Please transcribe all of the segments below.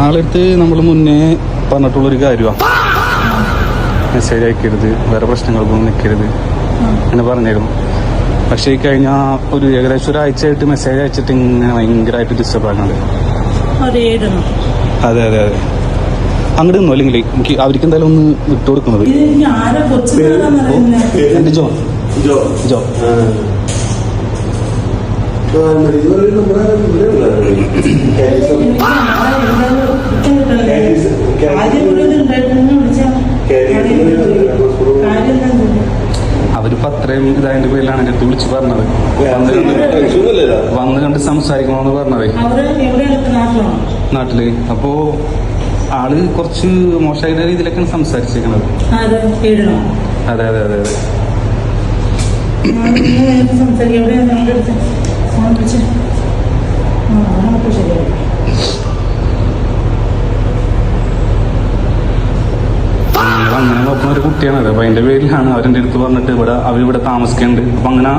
ആളെടുത്ത് നമ്മൾ മുന്നേ പറഞ്ഞിട്ടുള്ളൊരു കാര്യമാണ്, മെസ്സേജ് അയക്കരുത്, വേറെ പ്രശ്നങ്ങൾക്കൊന്നും നിൽക്കരുത് അങ്ങനെ പറഞ്ഞിരുന്നു. പക്ഷേ ഈ കഴിഞ്ഞ ഏകദേശം ഒരാഴ്ചയായിട്ട് മെസ്സേജ് അയച്ചിട്ട് ഇങ്ങനെ ഭയങ്കരമായിട്ട് ഡിസ്റ്റർബ് ആകുന്നത്. അതെ അതെ അതെ, അങ്ങോട്ട് നിന്നോ, അല്ലെങ്കിൽ എനിക്ക് അവർക്ക് എന്തായാലും ഒന്ന് വിട്ടു കൊടുക്കുന്നത്. എൻ്റെ ജോ ജോ ജോ അവരിപ്പോ അത്രയും ഇതായതിന്റെ പേരിലാണ് എന്റെ അടുത്ത് വിളിച്ച് പറഞ്ഞത്, വന്ന് കണ്ട് സംസാരിക്കണമെന്ന് പറഞ്ഞത് നാട്ടില്. അപ്പോ ആള് കുറച്ച് മോശമായ രീതിയിലൊക്കെയാണ് സംസാരിച്ചിരിക്കുന്നത്. അതെ അതെ അതെ അതെ. അങ്ങനെ നോക്കുന്ന ഒരു കുട്ടിയാണ്. അപ്പൊ അതിന്റെ പേരിലാണ് അവരെന്റെ അടുത്ത് പറഞ്ഞിട്ട് അവരിവിടെ താമസിക്കുന്നുണ്ട്. അപ്പൊ അങ്ങനെ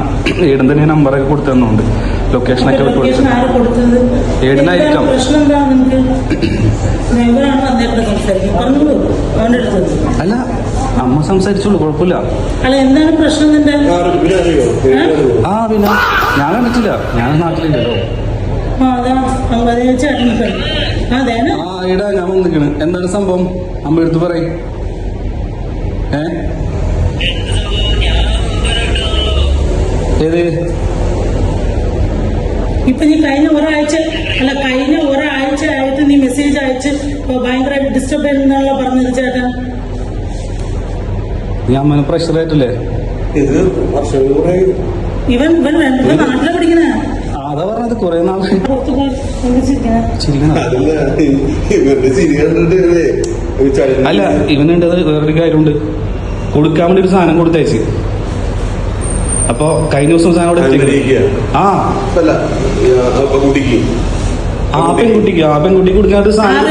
ഏടൻ തന്നെ നമ്പറൊക്കെ കൊടുത്തു തന്നുണ്ട്, ലൊക്കേഷനൊക്കെ ഏടനായിരിക്കാം. അല്ല, അമ്മ സംസാരിച്ചോളൂ, കുഴപ്പമില്ല. എന്താണ് പ്രശ്നം? ആ പിന്നെ ഞാൻ കണ്ടിട്ടില്ല, ഞാൻ നാട്ടിലില്ലല്ലോ. ഈടാ ഞാൻ വന്നിക്കണ്. എന്താണ് സംഭവം? അമ്മ എടുത്ത് പറയും. ഏത് ഇപ്പൊ നീ കഴിഞ്ഞ ഒരാഴ്ച ആയിട്ട് നീ മെസ്സേജ് അയച്ച് ഭയങ്കരമായിട്ട് ഡിസ്റ്റർബ് ചെയ്യുന്ന പറഞ്ഞത് ചേട്ടാ. നീ അമ്മനെ പ്രഷറായിട്ടില്ലേ? ഇവൻ നാട്ടിലെ പഠിക്കണ. അതാ പറഞ്ഞത് കൊറേ നാൾ. അല്ല, ഇവനുണ്ടത് വേറൊരു കാര്യമുണ്ട്. കൊടുക്കാൻ വേണ്ടി ഒരു സാധനം കൊടുത്തയച്ച്. അപ്പൊ കഴിഞ്ഞ ദിവസം സാധനം അവിടെ പെൺകുട്ടിക്ക് കൊടുക്കാൻ ഒരു സാധനം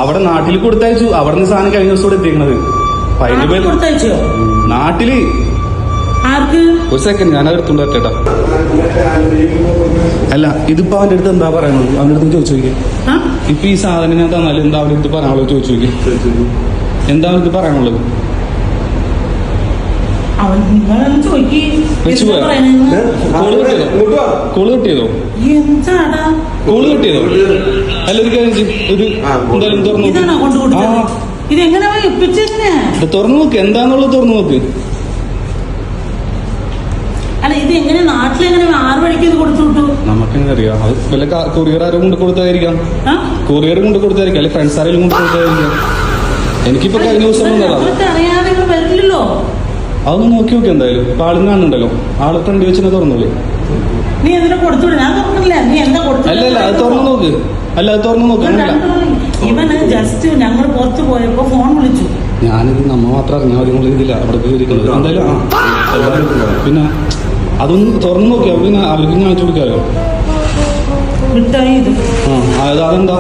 അവിടെ നാട്ടിൽ കൊടുത്തയച്ചു. അവിടെ നിന്ന് സാധനം കഴിഞ്ഞ ദിവസം ഇവിടെ എത്തിക്കണത്. നാട്ടില് ഒരു സെക്കൻഡ് ഞാൻ എടുത്തോണ്ട് വരട്ടെട്ടാ. അല്ല, ഇതിപ്പോ അവന്റെ അടുത്ത് എന്താ പറയാനുള്ളത്? അവന്റെ അടുത്ത് ചോദിച്ചു നോക്കിയേ. ഇപ്പൊ ഈ സാധനം ഞാൻ തന്നാലും എന്താ അവന്റെ അടുത്ത് പറയാനുള്ളത്? ചോദിച്ചു നോക്കിയേ, എന്താ അവർക്ക് പറയാനുള്ളത്? കോള് കിട്ടിയതോ? അല്ല, ഒരു കാര്യം ഒരു എന്തായാലും തുറന്നു നോക്ക്, എന്താന്നുള്ളത് തുറന്നു നോക്ക്. നമുക്കെങ്ങനെ അറിയാം? അത് വല്ല കൊറിയർ ആരും കൊണ്ട് കൊടുത്തായിരിക്കാം, അല്ലെ ഫ്രണ്ട്സ് ആരെങ്കിലും കൊണ്ട് കൊടുത്തായിരിക്കാം. എനിക്കിപ്പോ കഴിഞ്ഞ ദിവസം അതൊന്ന് നോക്കി നോക്കി. എന്തായാലും ഇപ്പൊ ആളും കാണുന്നുണ്ടല്ലോ, ആള് ഫ്രണ്ട് വെച്ചിനെ തുറന്നോളൂ. അല്ല അല്ല, അത് തുറന്നു നോക്ക്. അല്ല, അത് തുറന്നു നോക്ക്. ഞാനിത് നമ്മ മാത്രം അറിഞ്ഞാൽ മതി എന്നുള്ള ഇതില്ല അവിടെ കയറിക്കുന്നത്. എന്തായാലും പിന്നെ അതൊന്ന് തുറന്നു നോക്കിയാ പിന്നെ അവർക്ക് കാണിച്ചു കൊടുക്കാലോ. അതെന്താ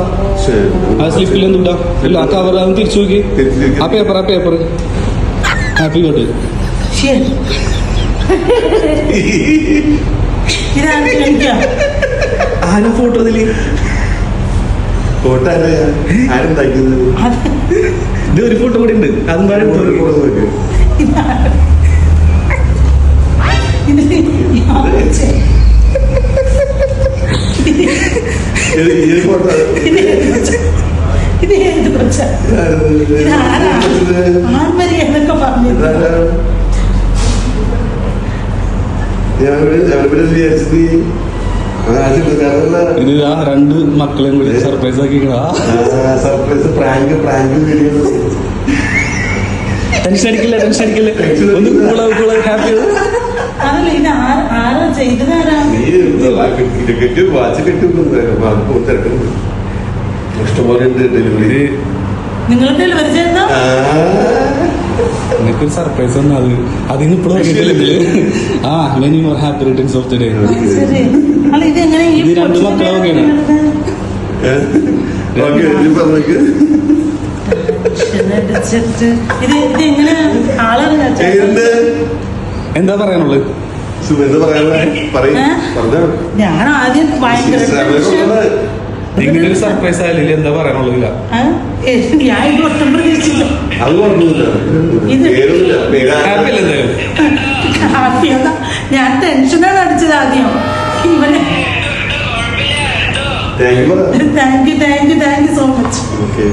ആ സ്ലിപ്പിൽ എന്തുട്ടാ? ഇല്ല, ആ കവർ അതൊന്ന് തിരിച്ചു നോക്കി. ആ പേപ്പർ ഹാപ്പി ബർത്ത്ഡേ. ആരാ ഫോട്ടോ? ഇതില് ഇത് ഒരു ഫോട്ടോ കൂടി ഉണ്ട്. അതും താഴെ ഇത് ആ രണ്ട് മക്കളെയും കൂടി സർപ്രൈസ് ആക്കി. ടെൻഷൻ അടിക്കില്ല ഒന്ന് കൂളാവും. ഹാപ്പി ഇഷ്ടംപോലെ ഡെലിവറി. നിനക്കൊരു സർപ്രൈസ് ആണ് അത്. അതിന് ഇപ്പോഴും many more happy returns of the day. ഇത് രണ്ട് മക്കളൊക്കെയാണ്. എന്താ പറയാനുള്ളത്? ഞാൻ ആദ്യം ഭയങ്കര ഇങ്ങനെ ഒരു സർപ്രൈസ് ആയാലും എന്താ പറയാനുള്ളതില്ല. ഞാൻ ഇത് ഒട്ടും പ്രതീക്ഷിച്ചില്ല. അത് കുഴപ്പമില്ല. ഹാപ്പി അല്ലേ? ഹാപ്പിയതാ. ഞാൻ ടെൻഷനാണ് അടിച്ചത് ആദ്യം. ഇവനെ thank you thank you so much. Okay.